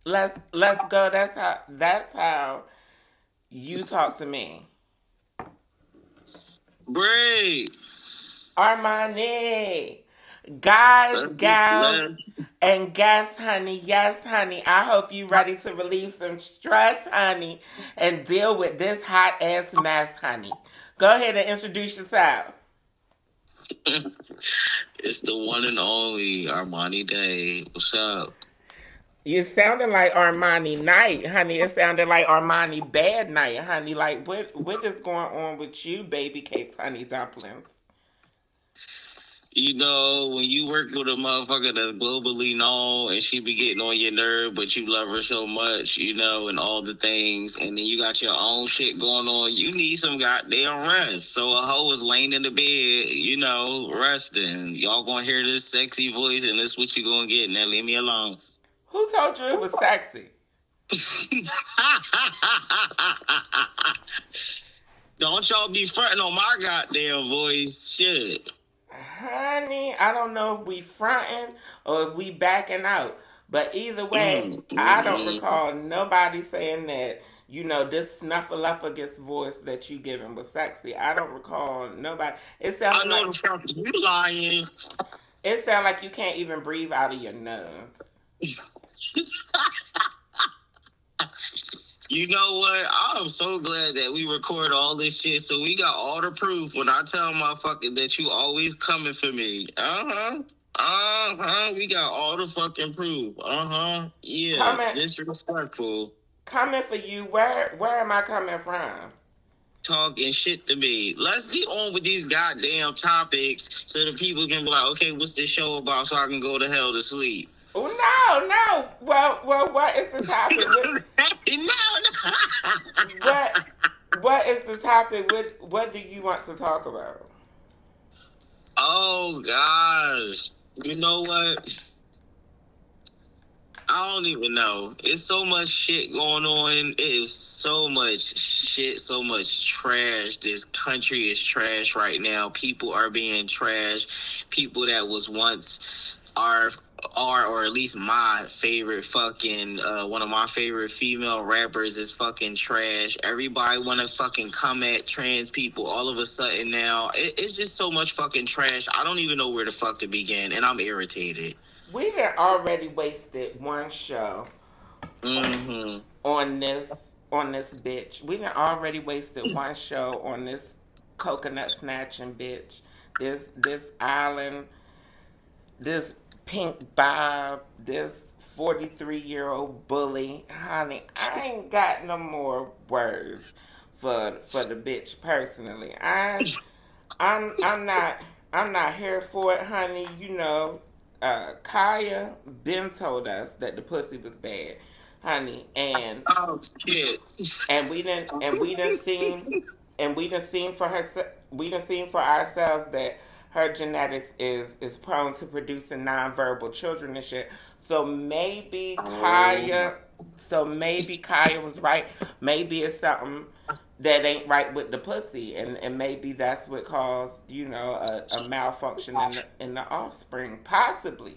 Let's go. That's how you talk to me. Bre, Armani. Guys, gals, let's and guests, honey. Yes, honey. I hope you ready to relieve some stress, honey, and deal with this hot ass mess, honey. Go ahead and introduce yourself. it's the one and only Armani Dae. What's up? You sounded like Armani Night, honey. It sounded like Armani Bad Night, honey. Like what is going on with you, baby cakes, honey dumplings? You know, when you work with a motherfucker that's globally known and she be getting on your nerve, but you love her so much, and all the things, and then you got your own shit going on, you need some goddamn rest. So a hoe is laying in the bed, resting. Y'all gonna hear this sexy voice, and this what you gonna get. Now leave me alone. Who told you it was sexy? Don't y'all be fronting on my goddamn voice. Shit. Honey, I don't know if we fronting or if we backing out. But either way, Mm, I don't mm, recall nobody saying that, this snuffleupagus voice that you giving was sexy. I don't recall nobody. I know the fuck you lying. It sounded like you can't even breathe out of your nose. You know what? I'm so glad that we record all this shit, so we got all the proof when I tell motherfucker that you always coming for me. We got all the fucking proof. Yeah, Coming disrespectful. coming for you, where am I coming from? Talking shit to me. Let's get on with these goddamn topics so the people can be like, okay, what's this show about so I can go to hell to sleep? Oh no, no. Well, what is the topic? No. What what is the topic? What do you want to talk about? Oh gosh. You know what? I don't even know. It's so much shit going on. It is so much shit, so much trash. This country is trash right now. People are being trash. People that was once are or at least my favorite fucking one of my favorite female rappers is fucking trash. Everybody want to fucking come at trans people all of a sudden now. It's just so much fucking trash. I don't even know where the fuck to begin, and I'm irritated. We done already wasted one show Mm-hmm. on this bitch. We done already wasted one show on this coconut snatching bitch. This island, this pink bob, this 43-year-old bully. Honey, I ain't got no more words for the bitch personally. I'm not here for it, honey. Kaya been told us that the pussy was bad, honey, and Oh shit. and we done seen for her we done seen for ourselves that her genetics is prone to producing nonverbal children and shit. So maybe Oh. Kaya so maybe Kaya was right. Maybe it's something that ain't right with the pussy, and maybe that's what caused a malfunction in the offspring, possibly.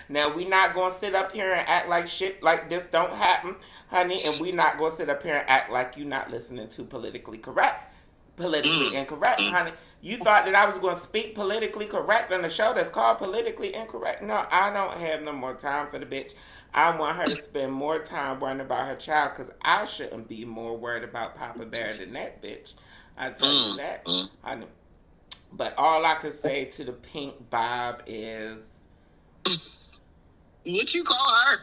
Now we not gonna sit up here and act like shit like this don't happen, honey, and we not gonna sit up here and act like you not listening to politically Mm, incorrect, mm. honey. You thought that I was going to speak politically correct on a show that's called Politically Incorrect. No, I don't have no more time for the bitch. I want her to spend more time worrying about her child because I shouldn't be more worried about Papa Bear than that bitch. I tell you Mm, that. mm. Honey. But all I could say to the pink Bob is What you call her?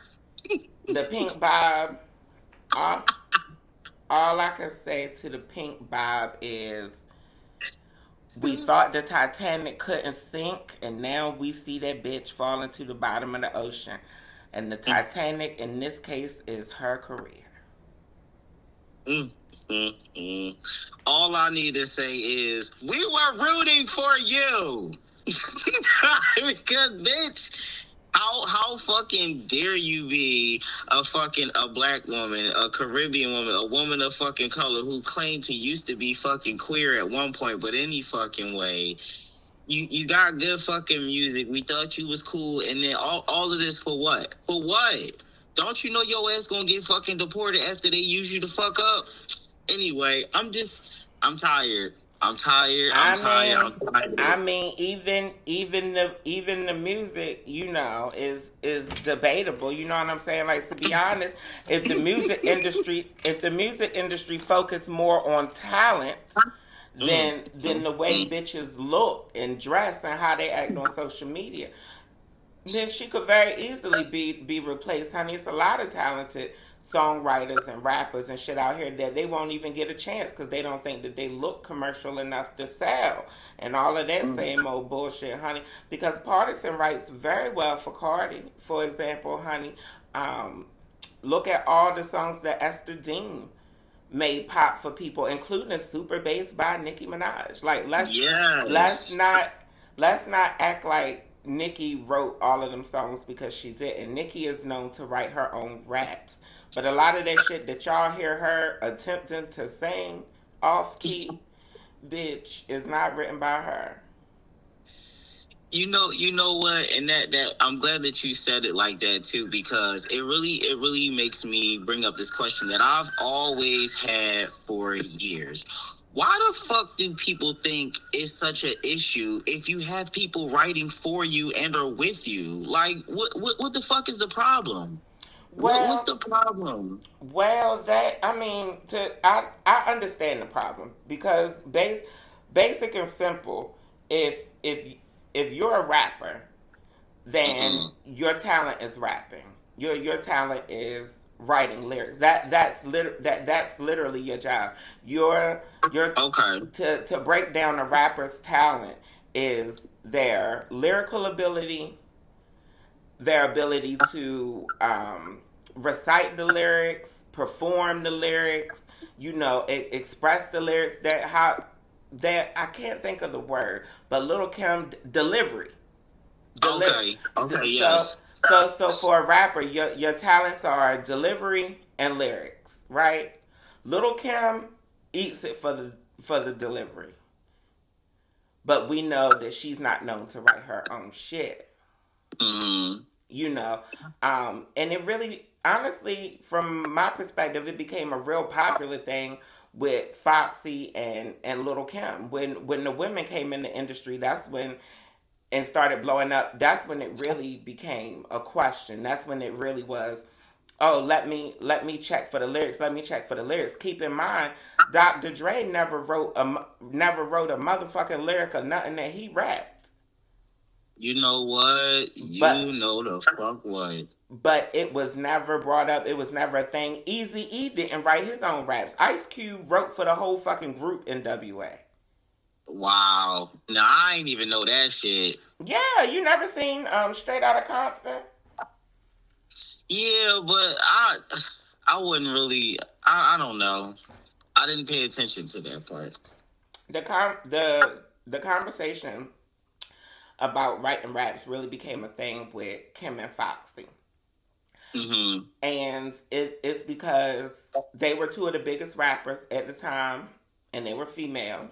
the pink Bob. All, all I can say to the pink Bob is we thought the Titanic couldn't sink, and now we see that bitch falling to the bottom of the ocean. And the Titanic, in this case, is her career. Mm, All I need to say is we were rooting for you. Because bitch, how fucking dare you be a black woman, a Caribbean woman, a woman of fucking color who claimed to used to be fucking queer at one point, but any fucking way. You got good fucking music. We thought you was cool, and then all of this for what? For what? Don't you know your ass gonna get fucking deported after they use you to fuck up? Anyway, I'm tired. I'm tired. I'm I tired. mean, I'm tired. even the music, is debatable. You know what I'm saying? Like, to be honest, if the music industry focused more on talent than the way Mm. bitches look and dress and how they act on social media, then she could very easily be replaced. Honey, it's a lot of talented songwriters and rappers and shit out here that they won't even get a chance because they don't think that they look commercial enough to sell and all of that Mm. same old bullshit, honey. Because Partisan writes very well for Cardi, for example, honey. Um, Look at all the songs that Esther Dean made pop for people, including "Super Bass" by Nicki Minaj. Like, let's Yes. not let's not act like Nicki wrote all of them songs because she didn't. Nicki is known to write her own raps, but a lot of that shit that y'all hear her attempting to sing off key, bitch, is not written by her. You know what, and that I'm glad that you said it like that too, because it really makes me bring up this question that I've always had for years. Why the fuck do people think it's such an issue if you have people writing for you and are with you? Like, what the fuck is the problem? What's Well, the problem? that I mean, I understand the problem because basic and simple. If you're a rapper, then Mm-mm. your talent is rapping. Your talent is writing lyrics. That's literally your job. Your Okay. to break down a rapper's talent is their lyrical ability, their ability to recite the lyrics, perform the lyrics, express the lyrics. That I can't think of the word, but Little Kim delivery, deliver. Okay. Okay. So Yes. for a rapper, your talents are delivery and lyrics, right? Little Kim eats it for the delivery, but we know that she's not known to write her own shit. Mm-hmm. you know and it really, honestly, from my perspective, it became a real popular thing with Foxy and Little Kim. When the women came in the industry, that's when and started blowing up. That's when it really became a question. That's when it really was, oh, let me check for the lyrics. Let me check for the lyrics. Keep in mind, Dr. Dre never wrote a motherfucking lyric or nothing that he raps. You know what? But You know the fuck what? it was never brought up. It was never a thing. Easy E didn't write his own raps. Ice Cube wrote for the whole fucking group in WA. Wow. Now I ain't even know that shit. Yeah, you never seen Straight Outta Compton? Yeah, but I wouldn't really. I don't know. I didn't pay attention to that part. The conversation about writing raps really became a thing with Kim and Foxy. Mm-hmm. And it's because they were two of the biggest rappers at the time, and they were female.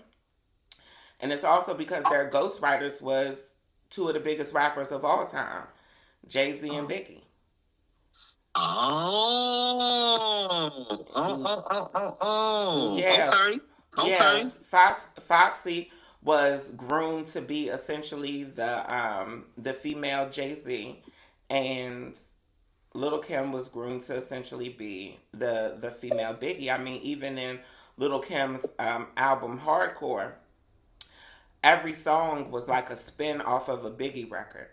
And it's also because their ghostwriters was two of the biggest rappers of all time, Jay-Z and Biggie. Yeah, Okay. yeah. Okay. Foxy was groomed to be essentially the female Jay-Z, and Little Kim was groomed to essentially be the female Biggie. I mean, even in Little Kim's album Hardcore, every song was like a spin off of a Biggie record.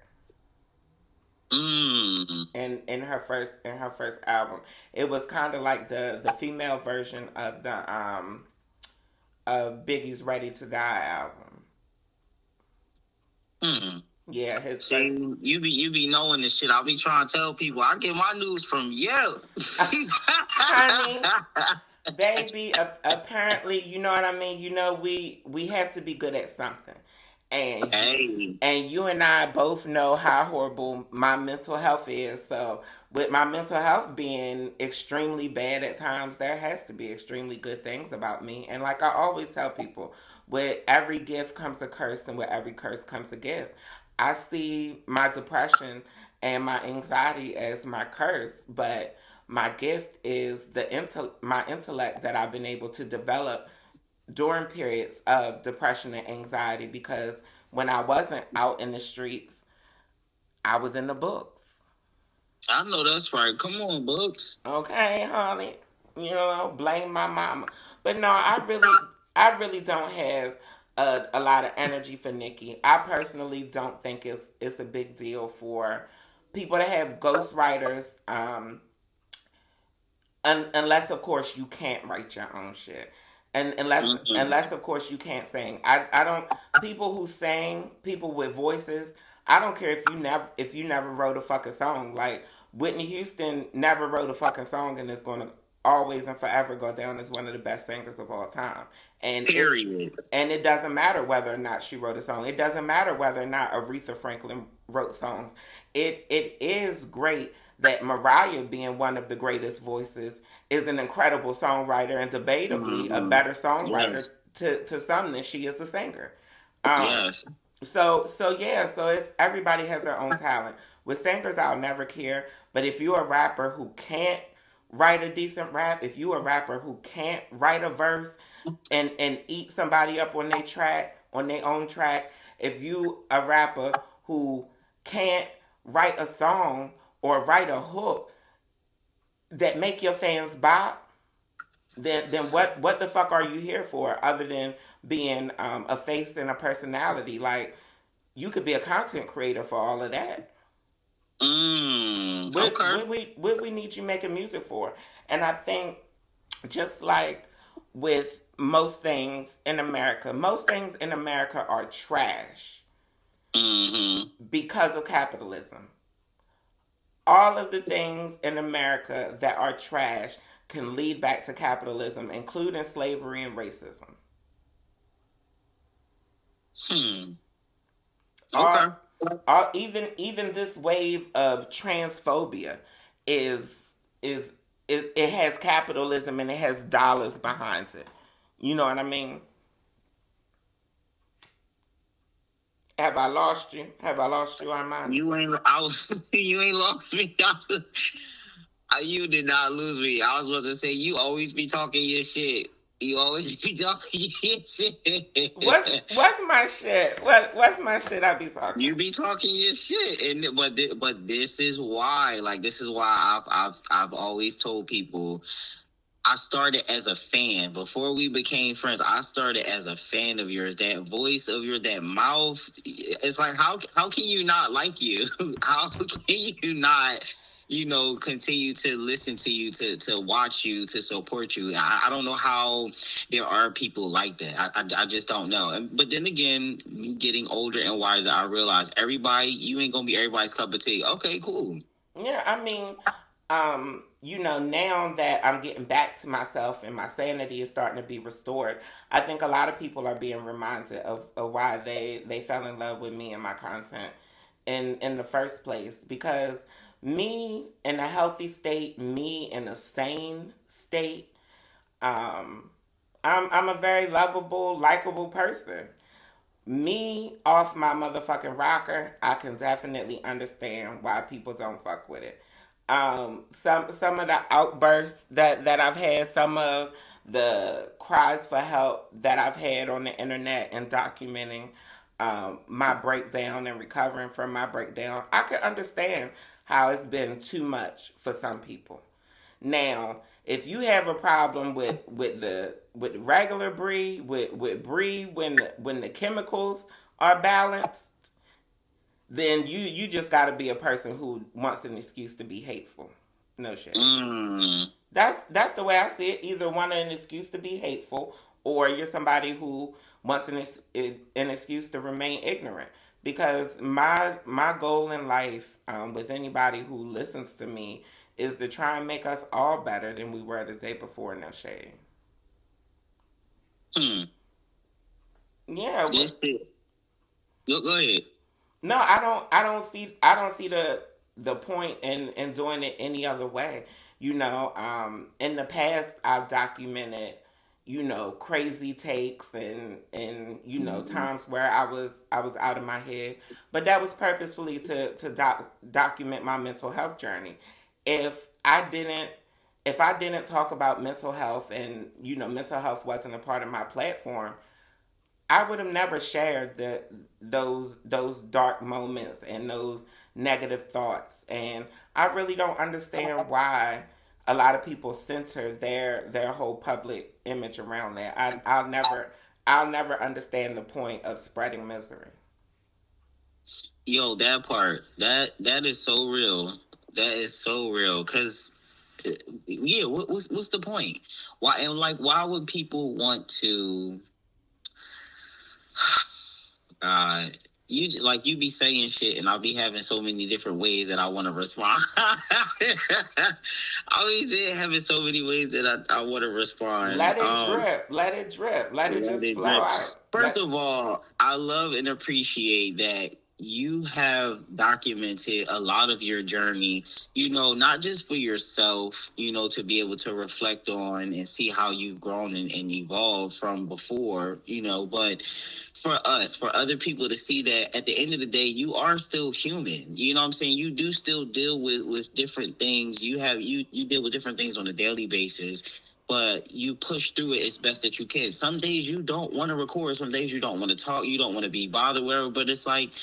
Mm. In her first album, it was kind of like the female version of Biggie's Ready to Die album. Mm. Yeah, his See, first. you be knowing this shit. I'll be trying to tell people. I get my news from you. Honey, baby, apparently, you know what I mean. We have to be good at something, and Hey. you and I both know how horrible my mental health is. So, with my mental health being extremely bad at times, there has to be extremely good things about me. And like I always tell people, with every gift comes a curse, and with every curse comes a gift. I see my depression and my anxiety as my curse. But my gift is my intellect that I've been able to develop during periods of depression and anxiety, because when I wasn't out in the streets, I was in the books. I know that's right. Come on, books. Okay, honey. You know, blame my mama. But no, I really don't have a lot of energy for Nikki. I personally don't think it's a big deal for people to have ghostwriters. Unless of course you can't write your own shit, and Mm-hmm. unless of course you can't sing. I don't, people who sing, people with voices, I don't care if you never wrote a fucking song. Like Whitney Houston never wrote a fucking song and is going to always and forever go down as one of the best singers of all time. and it Period. and it doesn't matter whether or not she wrote a song. It doesn't matter whether or not Aretha Franklin wrote songs. It is great that Mariah, being one of the greatest voices, is an incredible songwriter and debatably a Mm-hmm. better songwriter Yes. to some than she is a singer. Um, Yes. so yeah, so it's everybody has their own talent. With singers, I'll never care. But if you're a rapper who can't write a decent rap, if you're a rapper who can't write a verse and eat somebody up on their track, on their own track, if you a rapper who can't write a song or write a hook that make your fans bop, then what the fuck are you here for other than being a face and a personality? Like, you could be a content creator for all of that. Okay. What we need you making music for? And I think, just like with most things in America are trash Mm-hmm. because of capitalism. All of the things in America that are trash can lead back to capitalism, including slavery and racism. Hmm. Okay. All, even this wave of transphobia is is it has capitalism and it has dollars behind it. You know what I mean? Have I lost you? Have I lost you, Armani? You ain't. I was. You ain't lost me. You did not lose me. I was about to say you always be talking your shit. You always be talking your shit. What's my shit? What's my shit I be talking? You be talking your shit, and but this is why. Like this is why I've always told people. I started as a fan before we became friends. I started as a fan of yours. That voice of yours, that mouth. It's like how can you not like you? How can you not? Continue to listen to you, to watch you, to support you. I don't know how there are people like that. I just don't know. But then again, getting older and wiser, I realize you ain't gonna be everybody's cup of tea. Okay, cool. Yeah, I mean, now that I'm getting back to myself and my sanity is starting to be restored, I think a lot of people are being reminded of why they fell in love with me and my content in the first place. Because me in a healthy state, me in a sane state, um, I'm a very lovable, likable person. Me off my motherfucking rocker, I can definitely understand why people don't fuck with it. Some of the outbursts that I've had, some of the cries for help that I've had on the internet and documenting my breakdown and recovering from my breakdown, I can understand how it's been too much for some people. Now, if you have a problem with regular Bre, with Bre when the chemicals are balanced, then you just got to be a person who wants an excuse to be hateful. No shade. Mm. That's the way I see it. Either want an excuse to be hateful, or you're somebody who wants an excuse to remain ignorant. Because my goal in life, with anybody who listens to me, is to try and make us all better than we were the day before. No shade. Hmm. Yeah. Yes, go ahead. No, I don't see the point in doing it any other way. In the past I've documented, crazy takes and times where I was out of my head, but that was purposefully to document my mental health journey. If I didn't if I didn't talk about mental health, and mental health wasn't a part of my platform, I would have never shared those dark moments and those negative thoughts. And I really don't understand why a lot of people center their whole public image around that. I'll never understand the point of spreading misery. Yo, that part, that is so real. That is so real. Cause yeah, what's the point? Why, and like, why would people want to? Uh, you be saying shit, and I'll be having so many different ways that I want to respond. I'll be saying having so many ways that I want to respond. Let it drip. Let it drip. Let it just flow out. First of all, I love and appreciate that you have documented a lot of your journey, not just for yourself, to be able to reflect on and see how you've grown and evolved from before, but for us, for other people to see that at the end of the day, you are still human. You know what I'm saying? You do still deal with different things. You deal with different things on a daily basis, but you push through it as best that you can. Some days you don't want to record. Some days you don't want to talk. You don't want to be bothered, whatever. But it's like,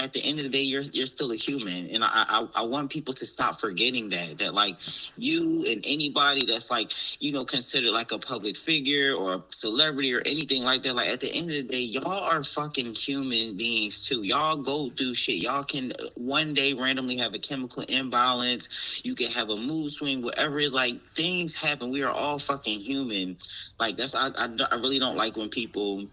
at the end of the day, you're still a human, and I want people to stop forgetting that like, you and anybody that's like, considered like a public figure or a celebrity or anything like that, like, at the end of the day, y'all are fucking human beings too. Y'all go through shit. Y'all can one day randomly have a chemical imbalance. You can have a mood swing, whatever it is. Like, things happen. We are all fucking human. Like, that's I really don't like when people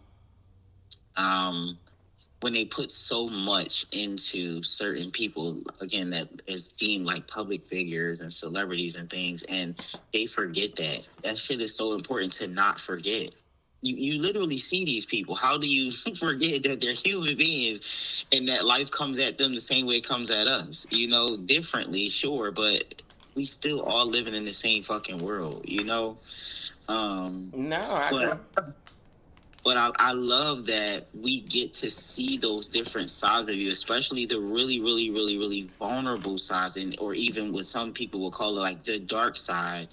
when they put so much into certain people, again, that is deemed like public figures and celebrities and things, and they forget that shit is so important to not forget. You literally see these people. How do you forget that they're human beings and that life comes at them the same way it comes at us? Differently, sure, but we still all living in the same fucking world. No, I But can. but I love that we get to see those different sides of you, especially the really, really, really, really vulnerable sides, or even what some people will call it like the dark side.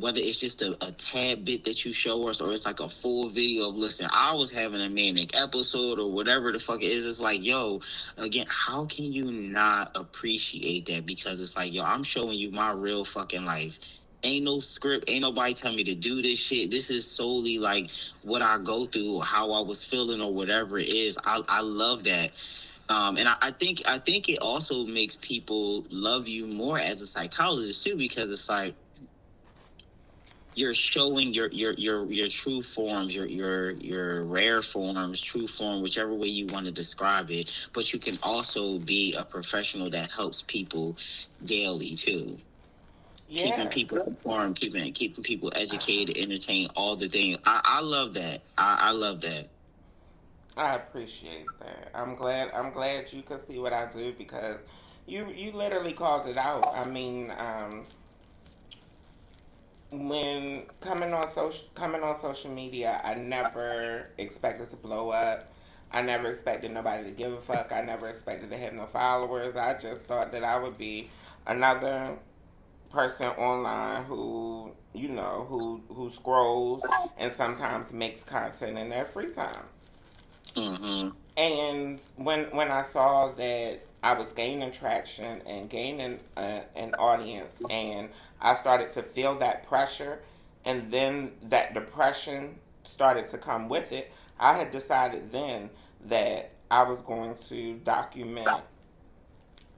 Whether it's just a tad bit that you show us, or it's like a full video of, listen, I was having a manic episode, or whatever the fuck it is. It's like, yo, again, how can you not appreciate that? Because it's like, yo, I'm showing you my real fucking life. Ain't no script. Ain't nobody tell me to do this shit. This is solely like what I go through, how I was feeling, or whatever it is. I love that. And I think it also makes people love you more as a psychologist too, because it's like you're showing your true forms, your rare forms, true form, whichever way you want to describe it. But you can also be a professional that helps people daily too, keeping Yeah, people informed, keeping people educated, entertained, all the things. I love that. I love that. I appreciate that. I'm glad you could see what I do, because you literally called it out. I mean, when coming on social media, I never expected to blow up. I never expected nobody to give a fuck. I never expected to have no followers. I just thought that I would be another person online who scrolls and sometimes makes content in their free time. Mm-hmm. And when I saw that I was gaining traction and gaining an audience, and I started to feel that pressure, and then that depression started to come with it, I had decided then that I was going to document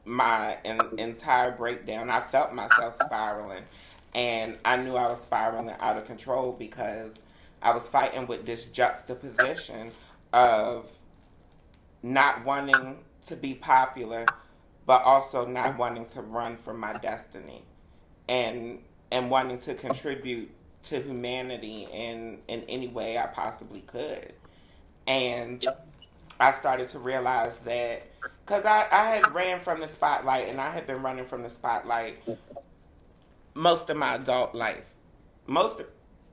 my entire breakdown. I felt myself spiraling, and I knew I was spiraling out of control because I was fighting with this juxtaposition of not wanting to be popular, but also not wanting to run from my destiny, and wanting to contribute to humanity in any way I possibly could. And I started to realize that, because I had ran from the spotlight, and I had been running from the spotlight most of my adult life. Most of,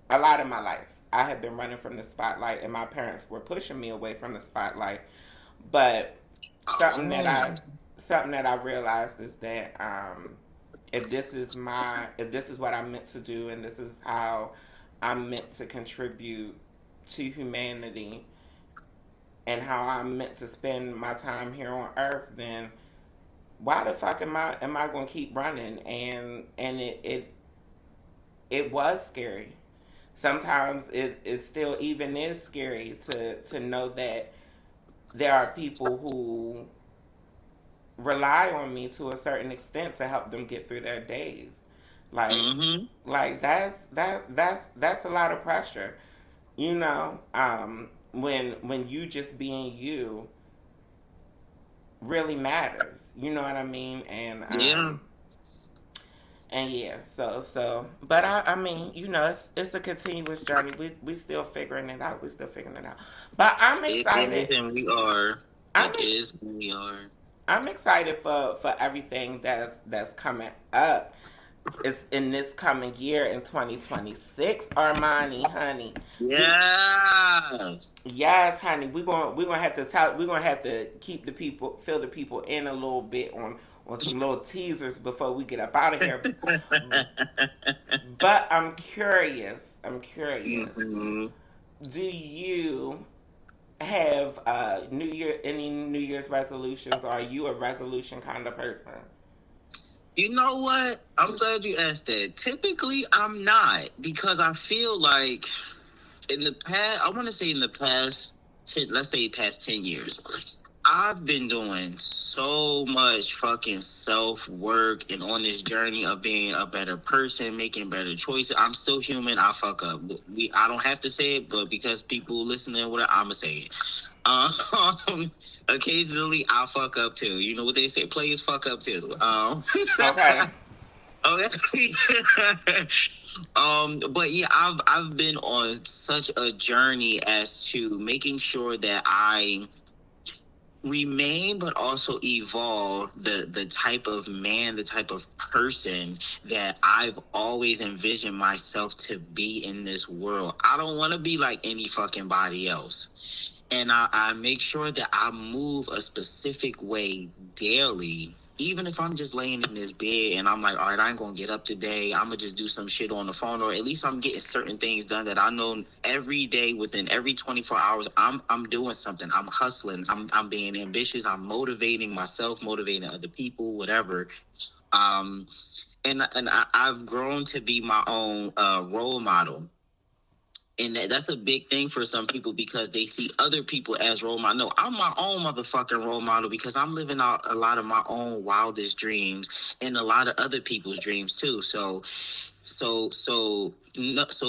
a lot of my life. I have been running from the spotlight, and my parents were pushing me away from the spotlight. But something that I Oh. something that I realized is that if this is what I'm meant to do, and this is how I'm meant to contribute to humanity, and how I'm meant to spend my time here on Earth, then why the fuck am I gonna keep running? And it was scary. Sometimes it still even is scary to know that there are people who rely on me to a certain extent to help them get through their days. Like Mm-hmm. that's a lot of pressure. You know, when you just being you really matters. You know what I mean? Yeah. And yeah, but I mean, you know, it's a continuous journey. We still figuring it out. We still figuring it out. But I'm It is, excited. and we are. I'm It ex- is, and we are. I'm excited for everything that's coming up. It's in this coming year in 2026, Armani, honey. Do, Yeah. yes, honey. We're gonna have to talk. We're gonna have to keep the people, fill the people in a little bit on some little teasers before we get up out of here. But I'm curious. I'm curious. Hmm. Do you have any New Year's resolutions? Or are you a resolution kind of person? You know what? I'm glad you asked that. Typically, I'm not because I feel like in the past, I want to say in the past 10, let's say past 10 years, I've been doing so much fucking self work and on this journey of being a better person, making better choices. I'm still human. I fuck up. I don't have to say it, but because people listening, whatever, I'ma say it. Um, occasionally I fuck up too. You know what they say? Players fuck up too. Okay. Okay. But yeah, I've been on such a journey as to making sure that I remain but also evolve the type of man, the type of person that I've always envisioned myself to be in this world. I don't want to be like any fucking body else. And I make sure that I move a specific way daily. Even if I'm just laying in this bed and I'm like, all right, I ain't gonna get up today. I'm gonna just do some shit on the phone, or at least I'm getting certain things done that I know every day within every 24 hours. I'm doing something. I'm hustling. I'm being ambitious. I'm motivating myself, motivating other people, whatever. Um, I've grown to be my own role model. And that's a big thing for some people because they see other people as role model. No, I'm my own motherfucking role model because I'm living out a lot of my own wildest dreams and a lot of other people's dreams too. So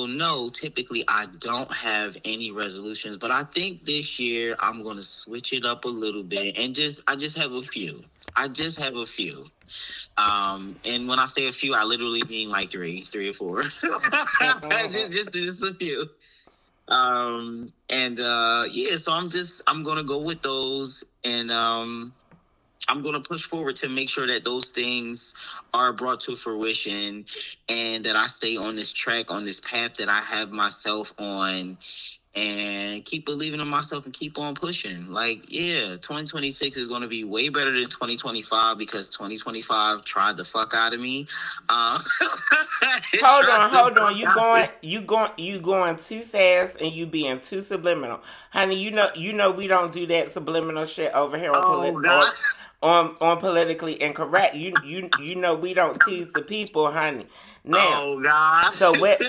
no, typically I don't have any resolutions, but I think this year I'm going to switch it up a little bit and I just have a few. I just have a few. And when I say a few, I literally mean like three or four. Just a few. Yeah, so I'm gonna go with those, and I'm gonna push forward to make sure that those things are brought to fruition, and that I stay on this track, on this path that I have myself on, and keep believing in myself and keep on pushing. Like, yeah, 2026 is going to be way better than 2025 because 2025 tried the fuck out of me. Uh, it Hold tried on, the hold on. fuck out of me. You going too fast, and you being too subliminal, honey. You know we don't do that subliminal shit over here on Oh, God. on politically incorrect. You know we don't tease the people, honey. Now, Oh, God. so what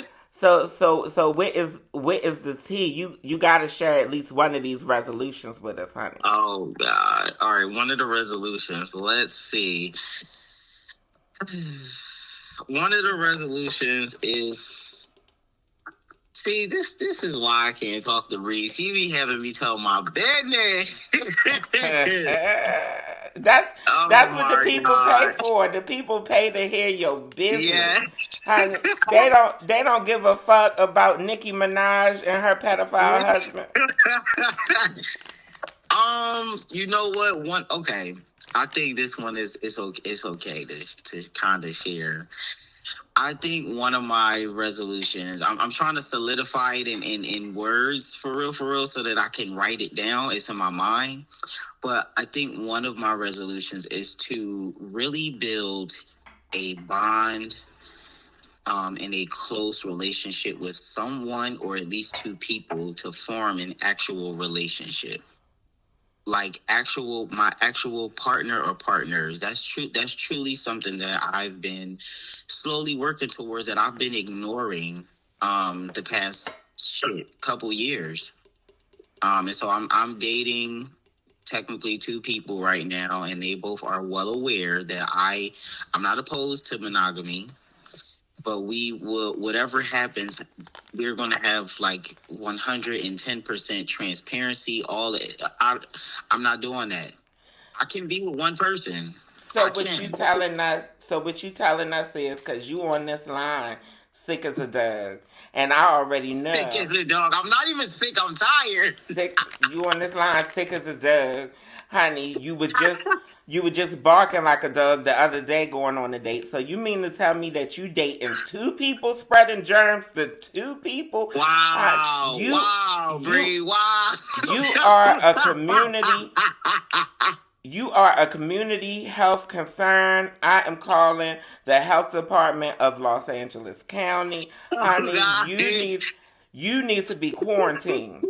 is the tea? You got to share at least one of these resolutions with us, honey. Oh, God. All right, one of the resolutions. Let's see. One of the resolutions is see this is why I can't talk to Bree. She be having me tell my business. that's Oh that's what the my people pay God. for. The people pay to hear your business. Yeah. Honey, they don't give a fuck about Nicki Minaj and her pedophile husband. You know what? One okay. I think this one is it's okay to kind of share. I I think one of my resolutions, I'm trying to solidify it in words for real, so that I can write it down. It's in my mind. But I think one of my resolutions is to really build a bond in a close relationship with someone, or at least two people, to form an actual relationship. Like my actual partner or partners. That's truly something that I've been slowly working towards, that I've been ignoring the past couple years. And so I'm dating technically two people right now, and they both are well aware that I'm not opposed to monogamy, but we will, whatever happens, we're going to have like 110% transparency. I'm not doing that. I can be with one person. So I what you can. telling us? So what you telling us is because you on this line sick as a dog, and I already Sick know as a dog. I'm not even sick. I'm tired. sick. You on this line sick as a dog, honey. You were just barking like a dog the other day going on a date. So you mean to tell me that you dating two people, spreading germs to two people? Wow. You Wow, you Bre. Wow. you are a community. You are a community health concern. I am calling the health department of Los Angeles County. Oh, Honey, God. you need to be quarantined.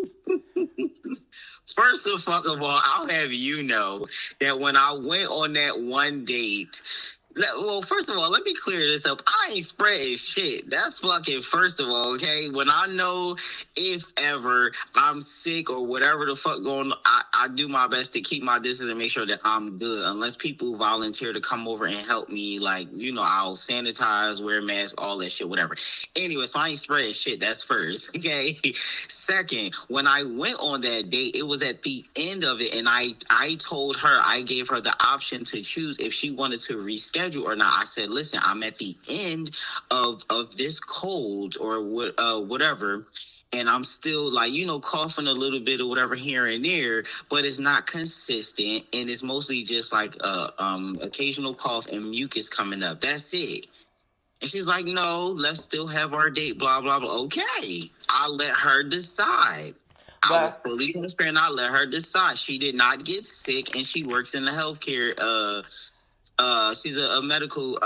First of all, I'll have you know that when I went on that one date, well, first of all, let me clear this up. I ain't spreading shit. That's fucking first of all, okay? When I know, if ever I'm sick or whatever the fuck going on, I do my best to keep my distance and make sure that I'm good. Unless people volunteer to come over and help me, like, I'll sanitize, wear masks, all that shit, whatever. Anyway, so I ain't spreading shit. That's first, okay? Second, when I went on that date, it was at the end of it, and I told her, I gave her the option to choose if she wanted to reschedule or not. I said, listen, I'm at the end of this cold or whatever, and I'm still, like, coughing a little bit or whatever here and there, but it's not consistent, and it's mostly just like occasional cough and mucus coming up. That's it. And she's like, no, let's still have our date, blah, blah, blah. Okay. I let her decide. I was Well, fully transparent. I let her decide. She did not get sick, and she works in the healthcare. She's a medical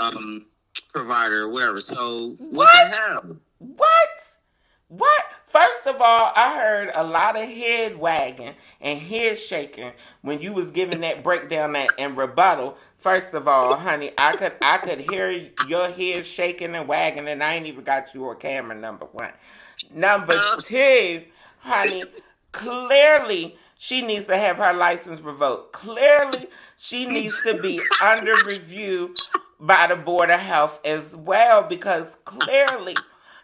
provider or whatever. So what the what? hell? What? What? First of all, I heard a lot of head wagging and head shaking when you was giving that breakdown and rebuttal. First of all, honey, I could hear your head shaking and wagging, and I ain't even got you on camera. Number one, number Uh, two, honey, clearly she needs to have her license revoked. Clearly, she needs to be under review by the Board of Health as well, because clearly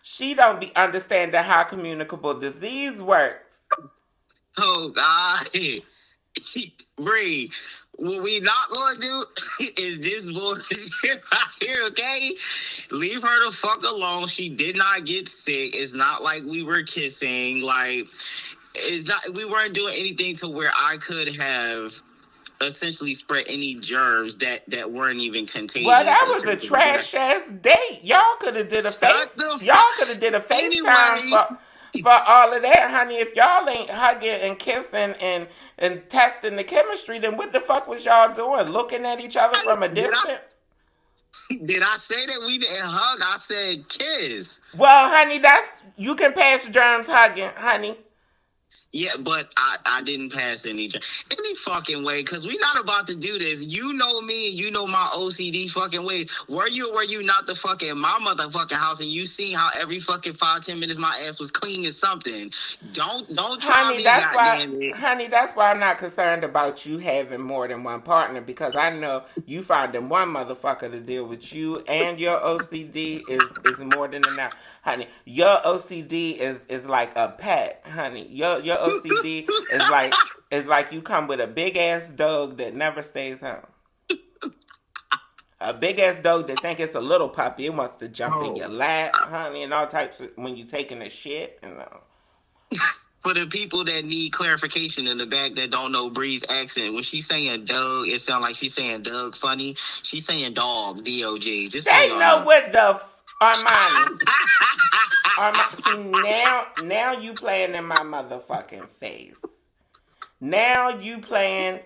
she don't be understanding how communicable disease works. oh God, Bree. What we not gonna do is this bullshit right here, okay? Leave her the fuck alone. She did not get sick. It's not like we were kissing. Like, it's not. We weren't doing anything to where I could have essentially spread any germs that weren't even Well, contagious. that was a Essentially, trash ass date. Y'all could have did a face. shut the Y'all fuck. could have did a FaceTime Anyway, for all of that, honey. If y'all ain't hugging and kissing and testing the chemistry, then what the fuck was y'all doing? Looking at each other from a did I distance? did I say that we didn't hug? I said kiss. Well, honey, that's you can pass germs hugging, honey. Yeah, but I didn't pass any fucking way, because we not about to do this. You know me and you know my OCD fucking ways. Were you not the fucking my motherfucking house, and you seen how every fucking 5-10 minutes my ass was clean as something? Don't try Honey, me, that's why goddamn it. honey, that's why I'm not concerned about you having more than one partner, because I know you finding one motherfucker to deal with you and your OCD is more than enough. Honey, your OCD is like a pet, honey. Your OCD is like you come with a big ass dog that never stays home. A big ass dog that think it's a little puppy. It wants to jump in your Oh. lap, honey, and all types of when you taking a shit and For the people that need clarification in the back that don't know Bree's accent, when she's saying dog, it sounds like she's saying Doug funny. She's saying dog, D-O-G, just so they y'all know know. what the Armani, see now you playing in my motherfucking face. Now you playing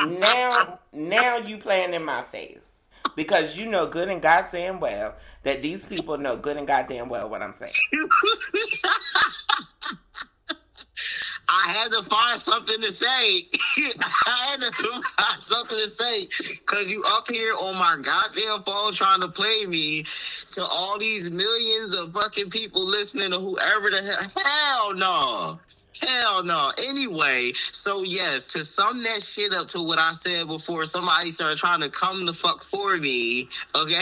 now you playing in my face. Because you know good and goddamn well that these people know good and goddamn well what I'm saying. I had to find something to say. I had to find something to say because you up here on my goddamn phone trying to play me to all these millions of fucking people listening or whoever the hell. Hell no. Hell no. Anyway, so yes, to sum that shit up to what I said before, somebody started trying to come the fuck for me. Okay.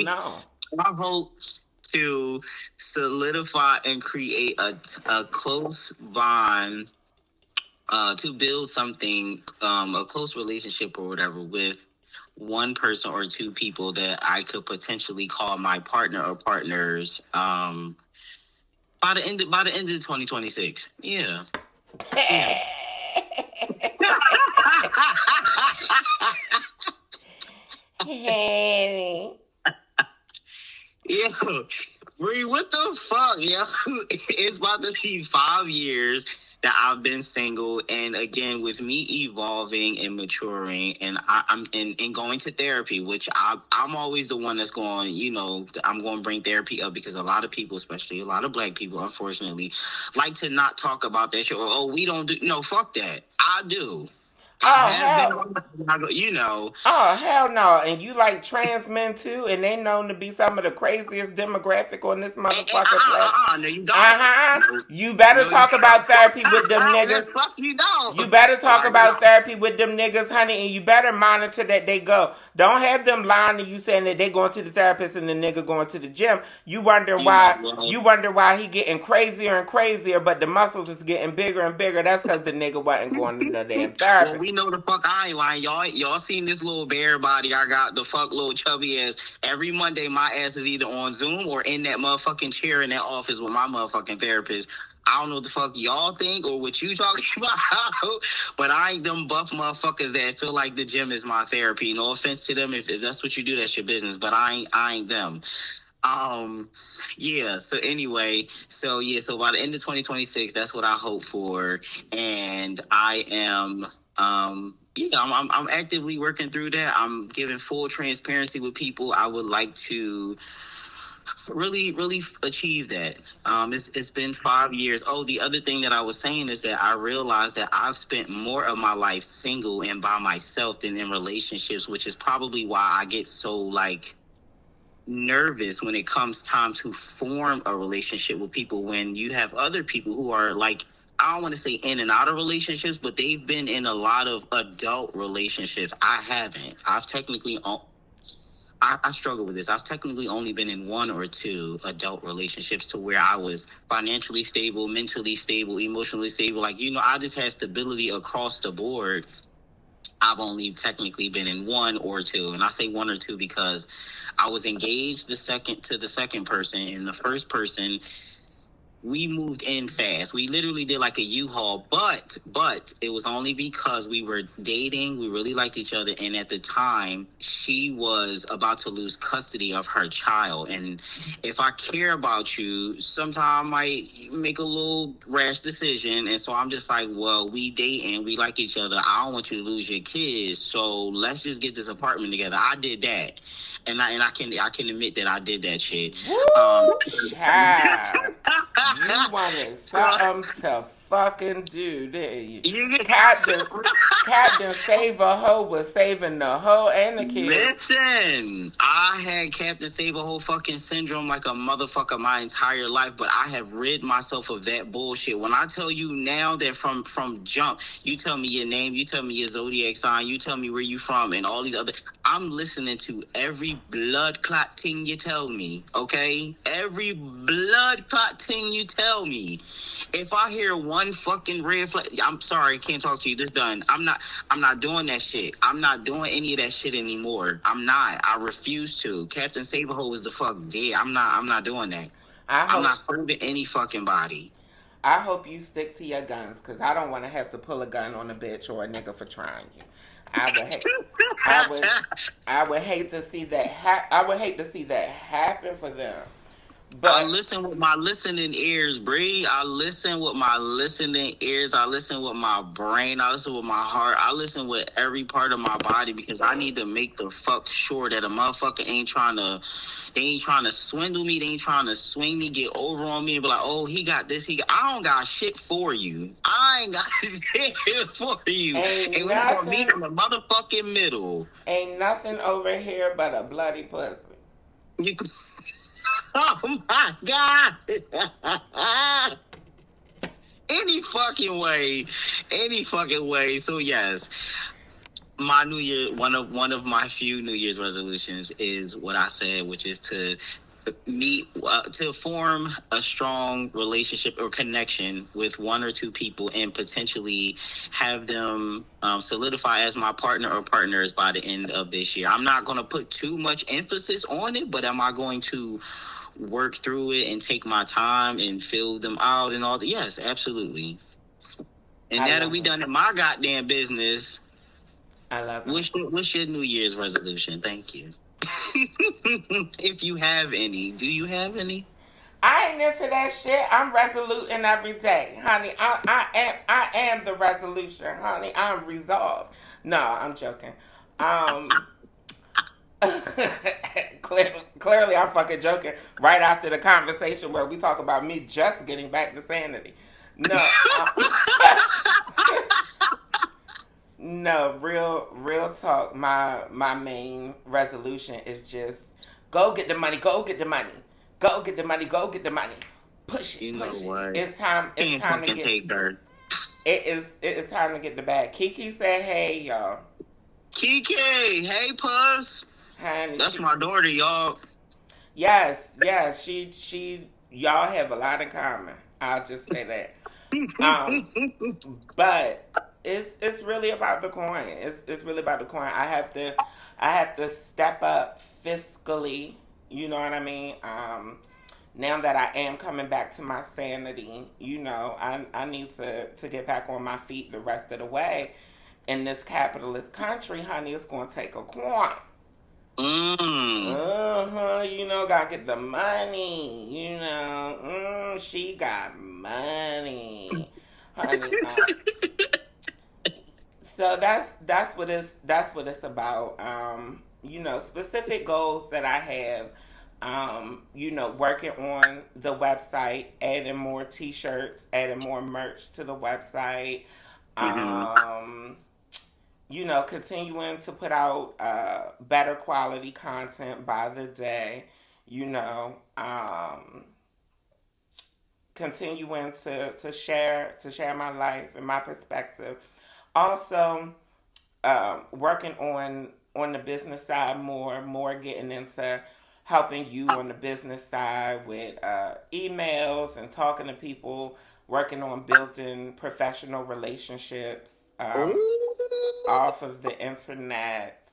No. I hope to solidify and create a close bond, to build something, a close relationship or whatever with one person or two people that I could potentially call my partner or partners, by the end of 2026. Yeah. Yeah. Hey. Yo, Bre, what the fuck, yo? It's about to be 5 years that I've been single, and again, with me evolving and maturing, and I'm going to therapy, which I'm always the one that's going, I'm going to bring therapy up because a lot of people, especially a lot of black people, unfortunately, like to not talk about that shit. Or, we don't do, no, fuck that. I do. Oh, hell. Oh, hell no. And you like trans men too, and they known to be some of the craziest demographic on this motherfucker planet. No, you don't. You better talk about therapy with them niggas. Fuck you don't. You better talk about therapy with them niggas, honey, and you better monitor that they go. Don't have them lying to you saying that they going to the therapist and the nigga going to the gym. You wonder why he getting crazier and crazier, but the muscles is getting bigger and bigger. That's because the nigga wasn't going to no damn therapy. Well, we know the fuck I ain't lying. Y'all seen this little bear body I got, the fuck little chubby ass. Every Monday my ass is either on Zoom or in that motherfucking chair in that office with my motherfucking therapist. I don't know what the fuck y'all think or what you talking about, but I ain't them buff motherfuckers that feel like the gym is my therapy. No offense to them. If that's what you do, that's your business, but I ain't them. Yeah, so anyway, so by the end of 2026, that's what I hope for. And I am, I'm actively working through that. I'm giving full transparency with people. I would like to really achieve that. It's been 5 years. Oh, the other thing that I was saying is that I realized that I've spent more of my life single and by myself than in relationships, which is probably why I get so nervous when it comes time to form a relationship with people, when you have other people who are I don't want to say in and out of relationships, but they've been in a lot of adult relationships. I haven't. I struggle with this. I've technically only been in one or two adult relationships to where I was financially stable, mentally stable, emotionally stable. I just had stability across the board. I've only technically been in one or two. And I say one or two because I was engaged to the second person, and the first person, we moved in fast. We literally did a U-Haul, but it was only because we were dating. We really liked each other. And at the time, she was about to lose custody of her child. And if I care about you, sometimes I might make a little rash decision. And so I'm just well, we dating, we like each other. I don't want you to lose your kids. So let's just get this apartment together. I did that. And I can admit that I did that shit. Child. You wanted something to fucking do, didn't you? Captain Save a Hoe was saving the hoe and the kids. Listen, I had Captain Save a Hoe fucking syndrome like a motherfucker my entire life, but I have rid myself of that bullshit. When I tell you now that from jump, you tell me your name, you tell me your zodiac sign, you tell me where you from, and all these other, I'm listening to every blood clot thing you tell me, okay? Every blood clot thing you tell me. If I hear one fucking red flag, I'm sorry, can't talk to you. This done. I'm not doing that shit. I'm not doing any of that shit anymore. I'm not. I refuse to. Captain Saberho is the fuck dead. I'm not doing that. I'm not serving any fucking body. I hope you stick to your guns, because I don't want to have to pull a gun on a bitch or a nigga for trying you. I would hate. I would. I would hate to see that. I would hate to see that happen for them. I But listen with my listening ears, Bree. I listen with my listening ears. I listen with my brain. I listen with my heart. I listen with every part of my body because I need to make the fuck sure that a motherfucker they ain't trying to swindle me. They ain't trying to swing me, get over on me, and be like, oh, he got this. I don't got shit for you. I ain't got shit for you. ain't And we gonna meet nothing. in the motherfucking middle. Ain't nothing over here but a bloody pussy. You, oh my god. Any fucking way. So yes, my New Year, one of my few New Year's resolutions is what I said, which is to to form a strong relationship or connection with one or two people and potentially have them solidify as my partner or partners by the end of this year. I'm not going to put too much emphasis on it, but am I going to work through it and take my time and fill them out and all that? Yes, absolutely. And I now that love we it. done in my goddamn business, I love it. what's your New Year's resolution? Thank you. If you have any, do you have any? I ain't into that shit. I'm resolute in every day, honey. I am the resolution, honey. I'm resolved. No, I'm joking. Um, clearly, I'm fucking joking. Right after the conversation where we talk about me just getting back to sanity. No, no, real talk. My main resolution is just go get the money. Go get the money. Go get the money. Go get the money. Push it. You know Push it. what? It's time. It's Can't time to fucking get. take her. It is. It is time to get the bag. Kiki said, "Hey, y'all." Kiki, hey Puss. Honey, That's my daughter, y'all. yes, yes. Y'all have a lot in common. I'll just say that. Um, but it's really about the coin. It's really about the coin. I have to step up fiscally. You know what I mean? Now that I am coming back to my sanity, I need to get back on my feet the rest of the way. In this capitalist country, honey, it's gonna take a coin. Mm. Gotta get the money. She got money, honey. So that's what it's about. Specific goals that I have. Working on the website, adding more T-shirts, adding more merch to the website. Mm-hmm. Continuing to put out better quality content by the day. You know, continuing to share my life and my perspective. Also, working on the business side more getting into helping you on the business side with emails and talking to people, working on building professional relationships off of the internet.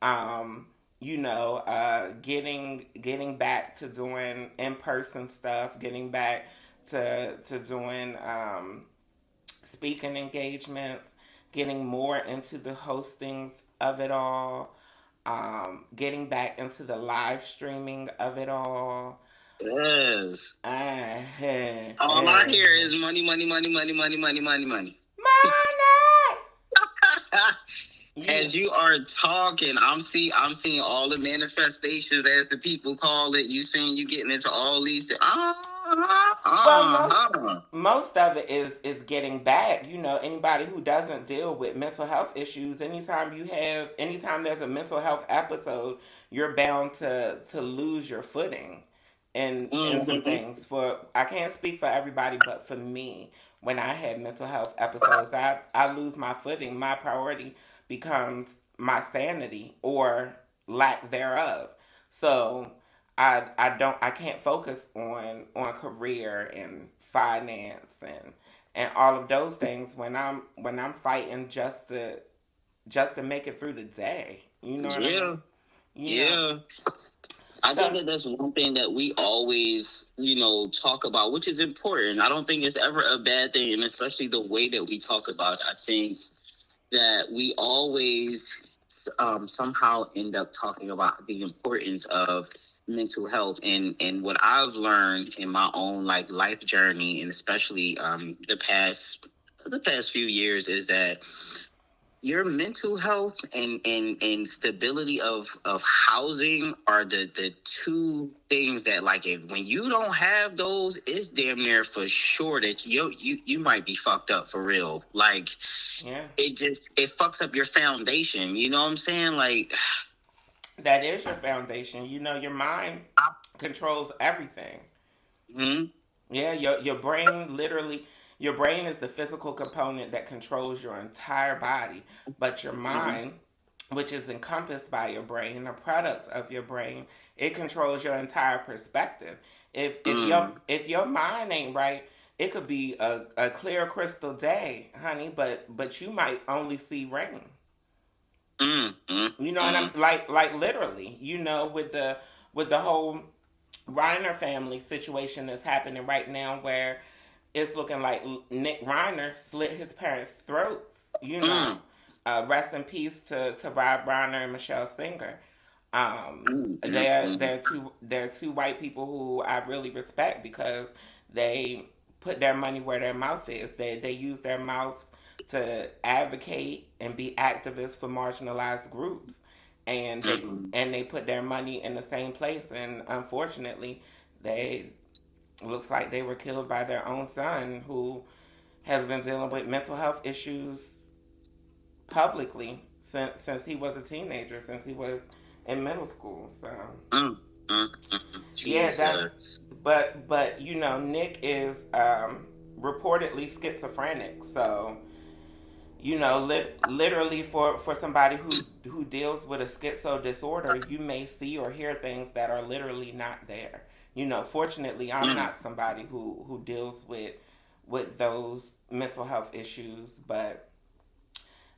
Um, getting back to doing in person stuff, getting back to doing speaking engagements, getting more into the hostings of it all, getting back into the live streaming of it all. Yes. Uh, All I hear is money, money, money, money, money, money, money, money. money. Yeah. As you are talking, I'm seeing all the manifestations, as the people call it. You seeing you getting into all these things. Well, most of it is getting back. Anybody who doesn't deal with mental health issues, anytime there's a mental health episode, you're bound to lose your footing in some Mm-hmm. things. For I can't speak for everybody, but for me, when I had mental health episodes, I lose my footing. My priority becomes my sanity or lack thereof. So I can't focus on career and finance and all of those things when I'm fighting just to make it through the day. You know what I mean? Yeah, You know. yeah. I think So that that's one thing that we always, talk about, which is important. I don't think it's ever a bad thing, and especially the way that we talk about it. I think that we always somehow end up talking about the importance of mental health, and what I've learned in my own like life journey, and especially the past few years, is that your mental health and stability of housing are the two things that, like, if when you don't have those, it's damn near for sure that you might be fucked up for real. Like, Yeah. it fucks up your foundation. You know what I'm saying? Like, That is your foundation. You know, your mind controls everything. mm-hmm, Yeah, your brain literally, your brain is the physical component that controls your entire body, but your mm-hmm, mind, which is encompassed by your brain, a product of your brain, it controls your entire perspective. If your mind ain't right, it could be a clear crystal day, honey, but you might only see rain. mm-hmm, You know what mm-hmm, I'm like literally, with the whole Reiner family situation that's happening right now, where it's looking like Nick Reiner slit his parents' throats. Rest in peace to Rob Reiner and Michelle Singer. They're mm-hmm, they're two white people who I really respect because they put their money where their mouth is. They use their mouth to advocate and be activists for marginalized groups, and they mm-hmm. and they put their money in the same place. And unfortunately, they looks like they were killed by their own son, who has been dealing with mental health issues publicly since he was a teenager, since he was in middle school. So yeah, that's Jesus. but Nick is reportedly schizophrenic. So literally for somebody who deals with a schizo disorder, you may see or hear things that are literally not there. Fortunately, I'm Mm. not somebody who deals with those mental health issues, but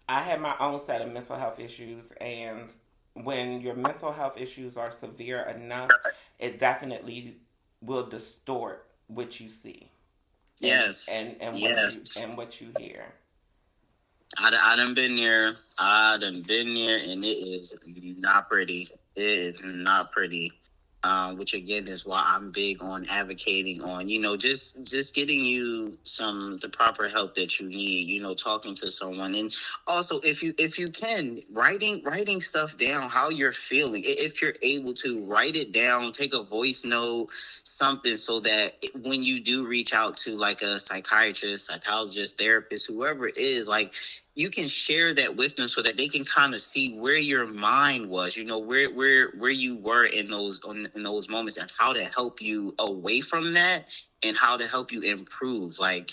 I had my own set of mental health issues, and when your mental health issues are severe enough, it definitely will distort what you see and Yes. and what you Yes. and what you hear. I done been there. I done been there, and it is not pretty. It is not pretty. Which again is why I'm big on advocating on, just getting you the proper help that you need. Talking to someone, and also if you can, writing stuff down, how you're feeling. If you're able to write it down, take a voice note, something, so that when you do reach out to like a psychiatrist, psychologist, therapist, whoever it is, like, you can share that with them so that they can kind of see where your mind was, where you were in those moments, and how to help you away from that, and how to help you improve. Like,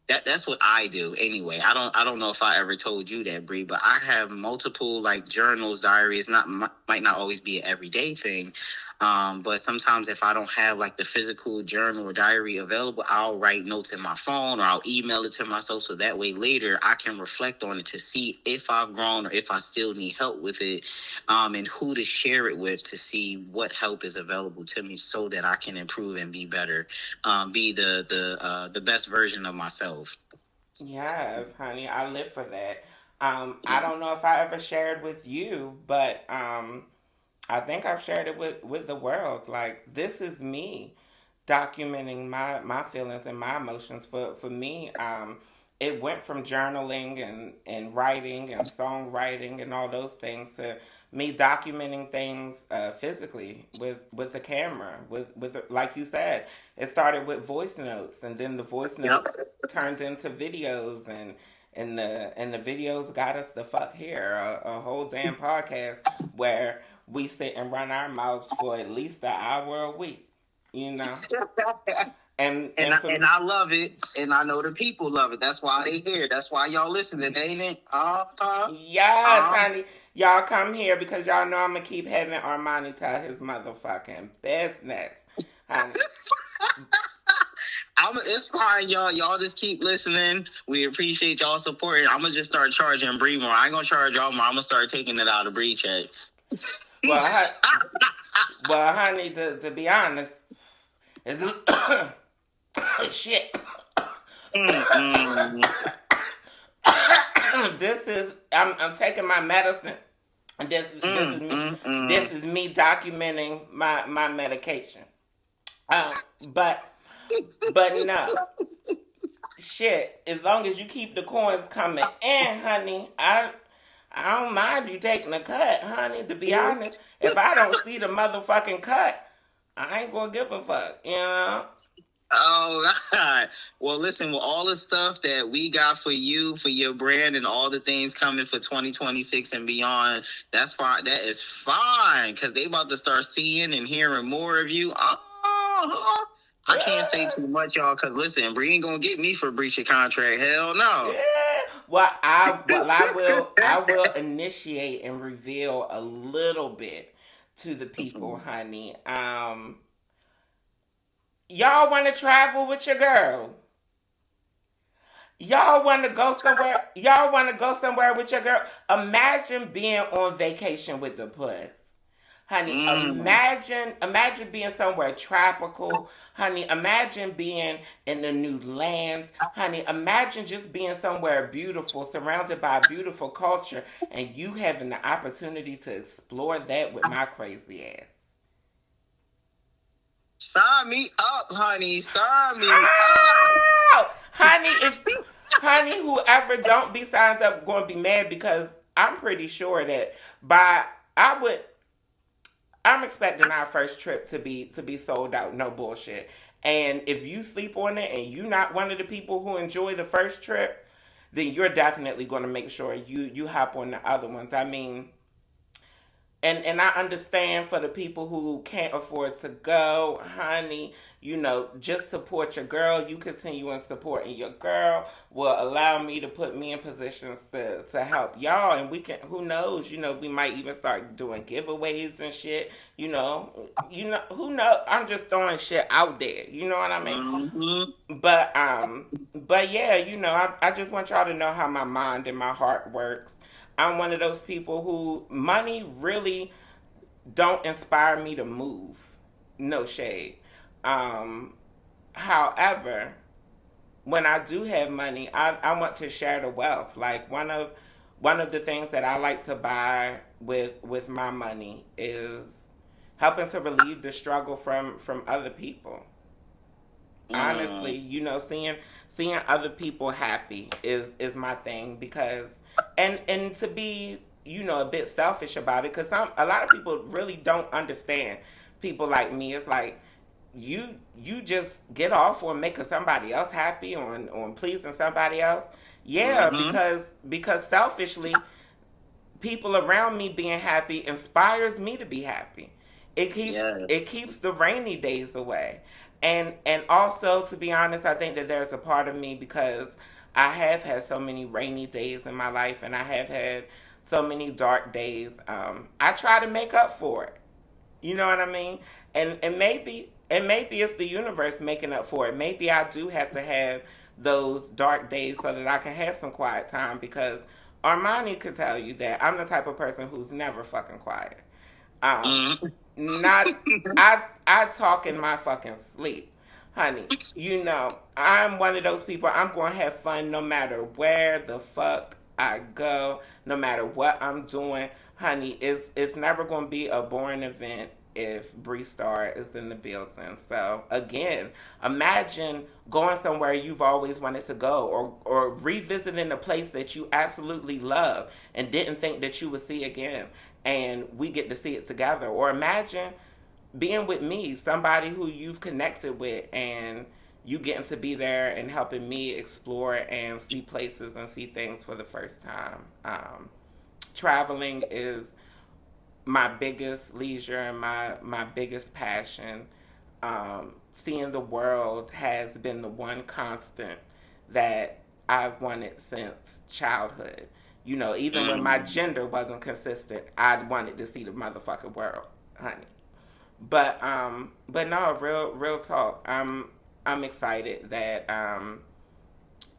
that's what I do anyway. I don't know if I ever told you that, Bree, but I have multiple like journals, diaries. Not Might not always be an everyday thing, but sometimes if I don't have like the physical journal or diary available, I'll write notes in my phone, or I'll email it to myself, so that way later I can reflect on it to see if I've grown or if I still need help with it, and who to share it with to see what help is available to me, so that I can improve and be better, be the best version of myself. Yes, honey, I live for that. I don't know if I ever shared with you, but I think I've shared it with the world. Like, this is me documenting my feelings and my emotions. For me, it went from journaling and writing and songwriting and all those things to me documenting things physically with the camera, with like you said, it started with voice notes, and then the voice Yep. notes turned into videos, and the videos got us the fuck here, a whole damn podcast where we sit and run our mouths for at least an hour a week, you know. And and and I, for and I love it, and I know the people love it. That's why they here. That's why y'all listening, ain't it? yes, honey, y'all come here because y'all know I'm gonna keep having Armani tell his motherfucking business, honey. It's fine, y'all. Y'all just keep listening. We appreciate y'all supporting. I'm gonna just start charging Bree more. I ain't gonna charge y'all more. I'm gonna start taking it out of Bree check. Well, honey, to be honest, it's shit. Mm-mm. This is I'm taking my medicine. This is me, Mm. this is me documenting my medication. But no shit. As long as you keep the coins coming in, honey, I don't mind you taking a cut, honey. To be honest, if I don't see the motherfucking cut, I ain't gonna give a fuck. You know. Oh God. Well, listen, with all the stuff that we got for you, for your brand, and all the things coming for 2026 and beyond, that's fine. That is fine because they about to start seeing and hearing more of you. Oh, I can't say too much, y'all, because listen, Bree ain't gonna get me for breach of contract. Hell no. Yeah. I will initiate and reveal a little bit to the people, honey. Y'all want to travel with your girl? Y'all want to go somewhere? Y'all want to go somewhere with your girl? Imagine being on vacation with the puss. Honey, Mm. imagine being somewhere tropical. Honey, imagine being in the new lands. Honey, imagine just being somewhere beautiful, surrounded by beautiful culture, and you having the opportunity to explore that with my crazy ass. Sign me up, honey. Sign me up. Oh, honey, if honey, whoever don't be signed up going to be mad because I'm pretty sure that by I would I'm expecting our first trip to be sold out. No bullshit. And if you sleep on it and you're not one of the people who enjoy the first trip, then you're definitely going to make sure you hop on the other ones. I mean, and I understand for the people who can't afford to go, honey, just support your girl. You continuing supporting your girl will allow me to put me in positions to help y'all, and we can. Who knows? We might even start doing giveaways and shit. Who know? I'm just throwing shit out there. You know what I mean? Mm-hmm. But yeah, I just want y'all to know how my mind and my heart works. I'm one of those people who money really don't inspire me to move. No shade. Um, However, when I do have money, I want to share the wealth. Like one of the things that I like to buy with my money is helping to relieve the struggle from other people. Honestly, Mm. seeing other people happy is my thing because and to be a bit selfish about it because a lot of people really don't understand people like me. It's like you just get off on making somebody else happy on pleasing somebody else. Yeah, Mm-hmm. because selfishly people around me being happy inspires me to be happy. It keeps Yes. it keeps the rainy days away. And also, to be honest, I think that there's a part of me because I have had so many rainy days in my life and I have had so many dark days. I try to make up for it. You know what I mean? And maybe it's the universe making up for it. Maybe I do have to have those dark days so that I can have some quiet time because Armani could tell you that I'm the type of person who's never fucking quiet. Um, Mm. Not I talk in my fucking sleep, honey. I'm one of those people. I'm going to have fun no matter where the fuck I go, no matter what I'm doing, honey. It's never going to be a boring event if Bre Starr is in the building. So again, imagine going somewhere you've always wanted to go, or revisiting a place that you absolutely love and didn't think that you would see again, and we get to see it together. Or imagine being with me, somebody who you've connected with, and you getting to be there and helping me explore and see places and see things for the first time. Traveling is my biggest leisure and my biggest passion. Seeing the world has been the one constant that I've wanted since childhood. Even when my Mm. gender wasn't consistent, I wanted to see the motherfucking world, honey. But no, real talk. I'm excited that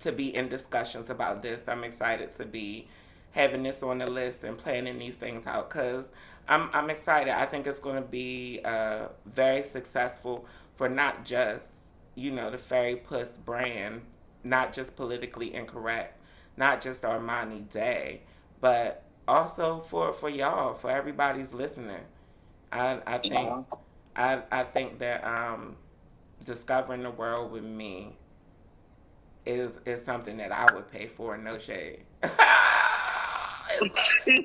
to be in discussions about this. I'm excited to be having this on the list and planning these things out because I'm excited. I think it's going to be very successful for not just the Fairy Puss brand, not just politically incorrect, not just Armani Dae, but also for y'all, for everybody's listening. I think Yeah. I think that discovering the world with me is something that I would pay for. No shade. It's something.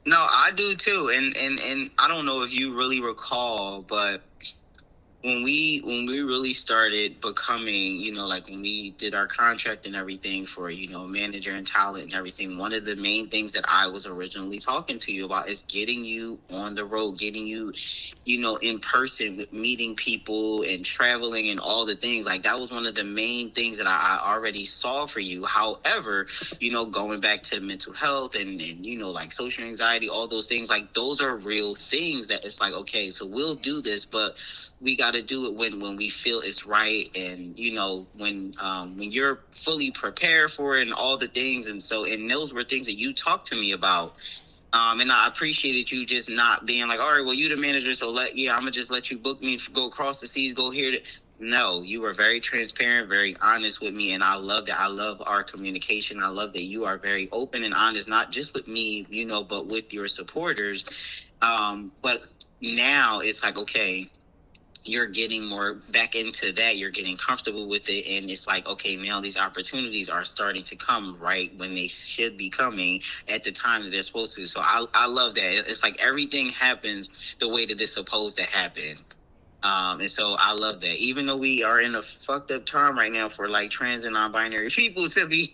No, I do too, and I don't know if you really recall, but when we really started becoming, like when we did our contract and everything for, manager and talent and everything, one of the main things that I was originally talking to you about is getting you on the road, getting you, in person, with meeting people and traveling and all the things. Like that was one of the main things that I already saw for you. However, going back to mental health and like social anxiety, all those things, like those are real things that it's like, okay, so we'll do this, but we got to do it when we feel it's right, and when you're fully prepared for it and all the things. And those were things that you talked to me about. And I appreciated you just not being like, all right, well, you the manager, so I'm gonna just let you book me, go across the seas, go here. No, you were very transparent, very honest with me, and I love that. I love our communication. I love that you are very open and honest, not just with me, but with your supporters. But now it's like, okay, you're getting more back into that, you're getting comfortable with it, and it's like, okay, now these opportunities are starting to come right when they should be coming, at the time that they're supposed to. So I love that. It's like everything happens the way that it's supposed to happen. And so I love that, even though we are in a fucked up time right now for like trans and non-binary people to be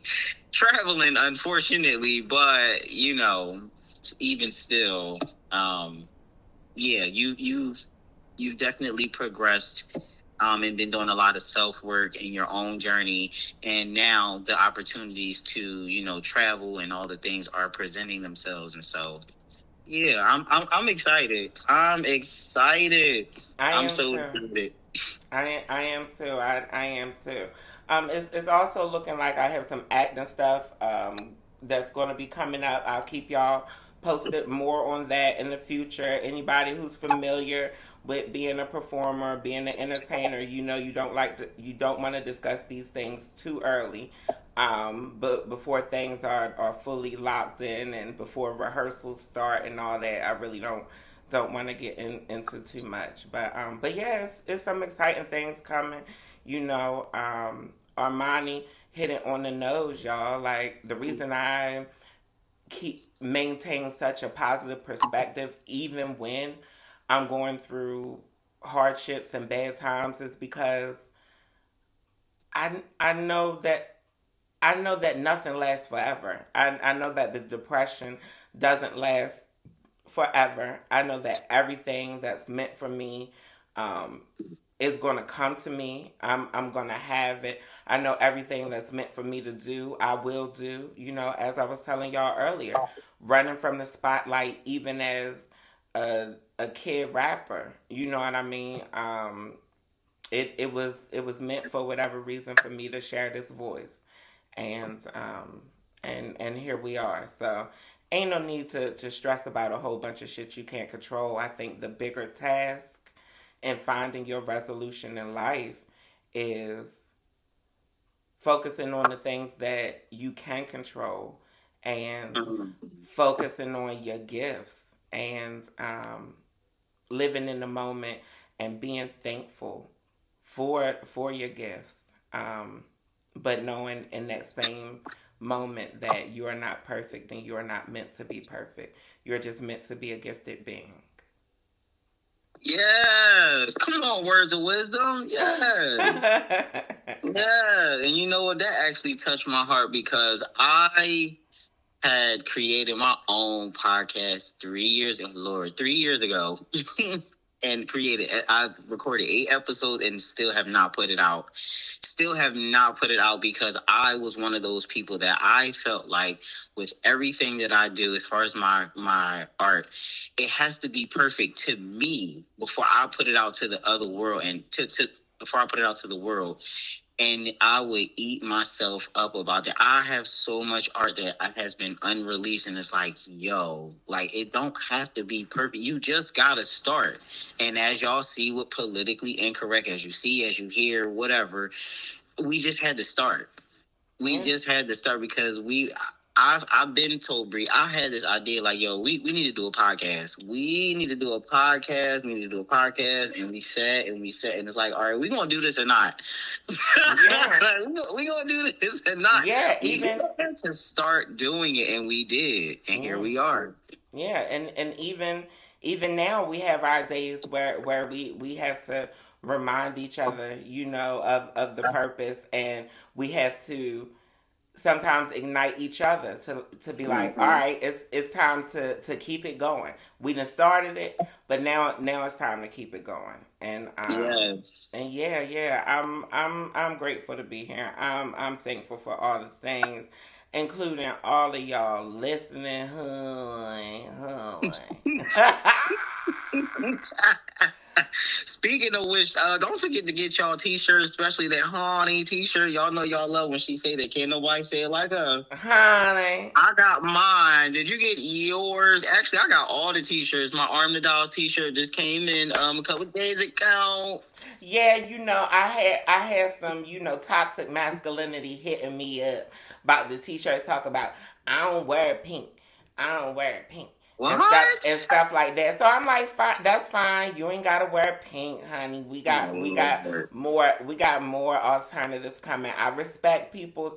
traveling, unfortunately, but even still, yeah, you've definitely progressed, and been doing a lot of self work in your own journey, and now the opportunities to travel and all the things are presenting themselves, and so yeah, I'm excited. I'm excited. I I'm am so too. excited. I am too. I am too. It's also looking like I have some acting stuff that's going to be coming up. I'll keep y'all posted more on that in the future. Anybody who's familiar with being a performer, being an entertainer, you don't want to discuss these things too early. But before things are fully locked in and before rehearsals start and all that, I really don't want to get into too much. But yeah, it's some exciting things coming. Armani hit it on the nose, y'all. Like the reason I keep maintain such a positive perspective even when I'm going through hardships and bad times is because I know that nothing lasts forever. I know that the depression doesn't last forever. I know that everything that's meant for me um, is going to come to me. I'm going to have it. I know everything that's meant for me to do, I will do. As I was telling y'all earlier, running from the spotlight, even as a kid rapper. You know what I mean? It was meant for whatever reason for me to share this voice, and here we are. So ain't no need to stress about a whole bunch of shit you can't control. I think the bigger task in finding your resolution in life is focusing on the things that you can control and Mhm. focusing on your gifts and living in the moment and being thankful for your gifts. But knowing in that same moment that you are not perfect and you are not meant to be perfect. You're just meant to be a gifted being. Yes, come on, words of wisdom. Yes. Yeah, and you know what? That actually touched my heart because I had created my own podcast 3 years ago, Lord, 3 years ago, and created. I've recorded 8 episodes and still have not put it out. Still have not put it out because I was one of those people that I felt like with everything that I do, as far as my art, it has to be perfect to me before I put it out to the other world and to before I put it out to the world, and I would eat myself up about that. I have so much art that has been unreleased, and it's like, yo, like it don't have to be perfect. You just gotta start. And as y'all see with Politically Incorrect, as you see, as you hear, whatever, we just had to start. We Yeah. just had to start because I've been told Bree, I had this idea like, yo, we need to do a podcast. We need to do a podcast. We need to do a podcast. And we sat and it's like, all right, we gonna do this or not. Yeah. we gonna do this or not. Yeah. We just Even had to start doing it and we did. And here yeah. we are. Yeah. And even now we have our days where we have to remind each other, of the purpose, and we have to sometimes ignite each other to be like, all Mm-hmm. right, it's time to keep it going. We done started it, but now it's time to keep it going. Yes. And yeah, I'm grateful to be here. I'm thankful for all the things, including all of y'all listening. Speaking of which, don't forget to get y'all t-shirts, especially that honey t-shirt. Y'all know y'all love when she say that. Can't nobody say it like her. Honey. I got mine. Did you get yours? Actually, I got all the t-shirts. My Armani Dae t-shirt just came in a couple days ago. Yeah, I had some, toxic masculinity hitting me up about the t-shirts talk about I don't wear pink. I don't wear pink. And What? stuff like that. So I'm like, fine, that's fine. You ain't gotta wear pink, honey. We got more alternatives coming. I respect people.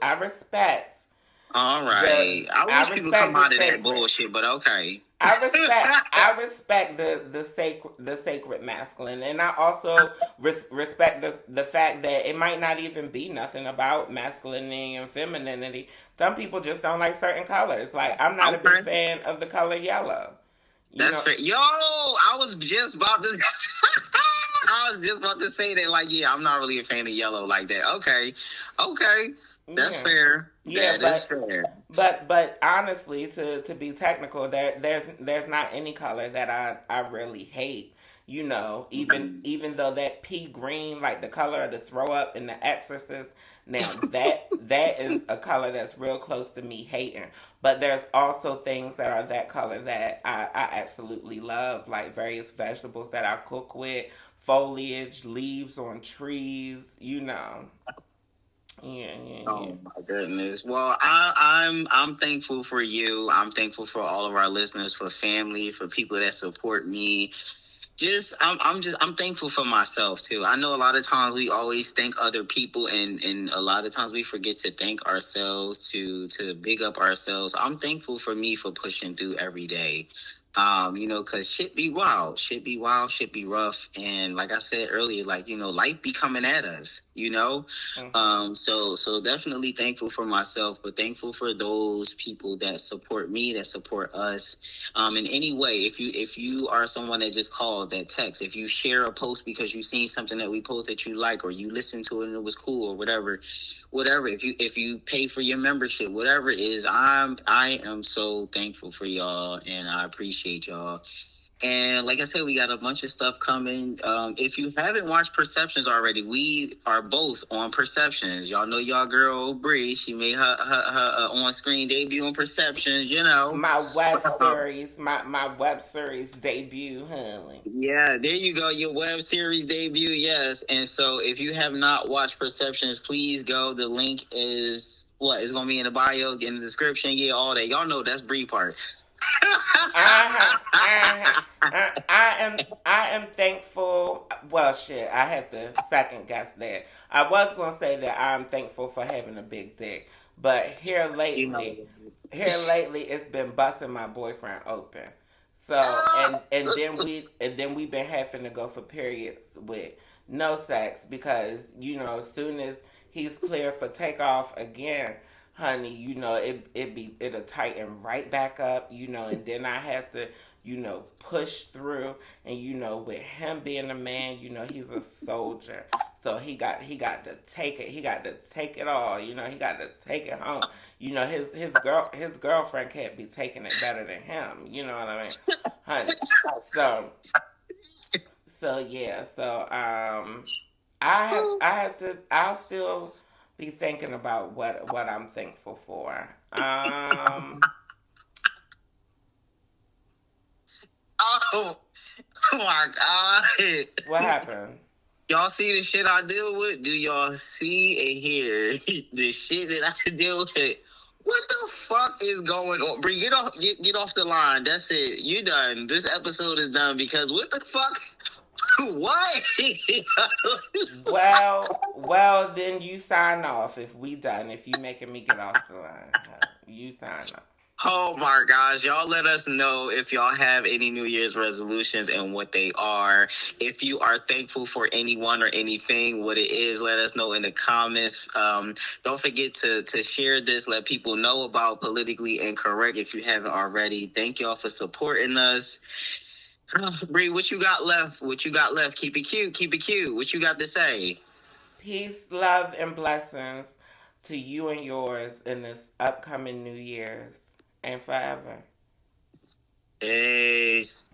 All right. I I wish people come respect the out of that sacred. bullshit, but okay. I respect the sacred masculine, and I also respect the fact that it might not even be nothing about masculinity and femininity. Some people just don't like certain colors. Like I'm not a big Okay. fan of the color yellow. You That's know, fair. Yo, I was just about to. I was just about to say that, like, yeah, I'm not really a fan of yellow like that. Okay, okay, that's yeah, fair. yeah, That is fair. but honestly, to be technical, there's not any color that I really hate. Even though that pea green, like the color of the throw up in The Exorcist, now that is a color that's real close to me hating. But there's also things that are that color that I absolutely love, like various vegetables that I cook with, foliage, leaves on trees. Yeah, yeah, yeah. Oh my goodness. Well, I'm thankful for you. I'm thankful for all of our listeners, for family, for people that support me. I'm thankful for myself too. I know a lot of times we always thank other people, and a lot of times we forget to thank ourselves, to big up ourselves. I'm thankful for me for pushing through every day. Cause shit be wild, shit be rough, and like I said earlier, like life be coming at us. Hmm. So definitely thankful for myself, but thankful for those people that support me, that support us. In any way, if you are someone that just called, that text, if you share a post because you seen something that we post that you like, or you listened to it and it was cool, or whatever. If you pay for your membership, whatever it is, I am so thankful for y'all, and I appreciate y'all. And like I said, we got a bunch of stuff coming. If you haven't watched Perceptions already, we are both on Perceptions. Y'all know y'all girl Bre. She made her on-screen debut on Perceptions. My web series debut, honey. Yeah, there you go. Your web series debut, yes. And so if you have not watched Perceptions, please go. The link is what? It's gonna be in the bio, in the description, yeah, all that. Y'all know that's Bre part. I, I am thankful. Well, shit, I had to second guess that. I was gonna say that I'm thankful for having a big dick, but You know. here lately, it's been busting my boyfriend open. So and then we've been having to go for periods with no sex because as soon as he's clear for takeoff again, honey, it'll tighten right back up, and then I have to push through, and with him being a man, he's a soldier. So he got to take it. He got to take it all. He got to take it home. His girlfriend can't be taking it better than him. You know what I mean, honey? So yeah. So I'll still be thinking about what I'm thankful for. Oh, oh my God. What happened? Y'all see the shit I deal with? Do y'all see and hear the shit that I deal with? What the fuck is going on? Bree, get off the line. That's it. You done. This episode is done because what the fuck? What? Well, then you sign off if we done. If you making me get off the line, you sign off. Oh my gosh, y'all let us know if y'all have any New Year's resolutions and what they are. If you are thankful for anyone or anything, what it is, let us know in the comments. Don't forget to share this, let people know about Politically Incorrect if you haven't already. Thank y'all for supporting us. Bree, what you got left? What you got left? Keep it cute, keep it cute. What you got to say? Peace, love, and blessings to you and yours in this upcoming New Year's and forever. Peace.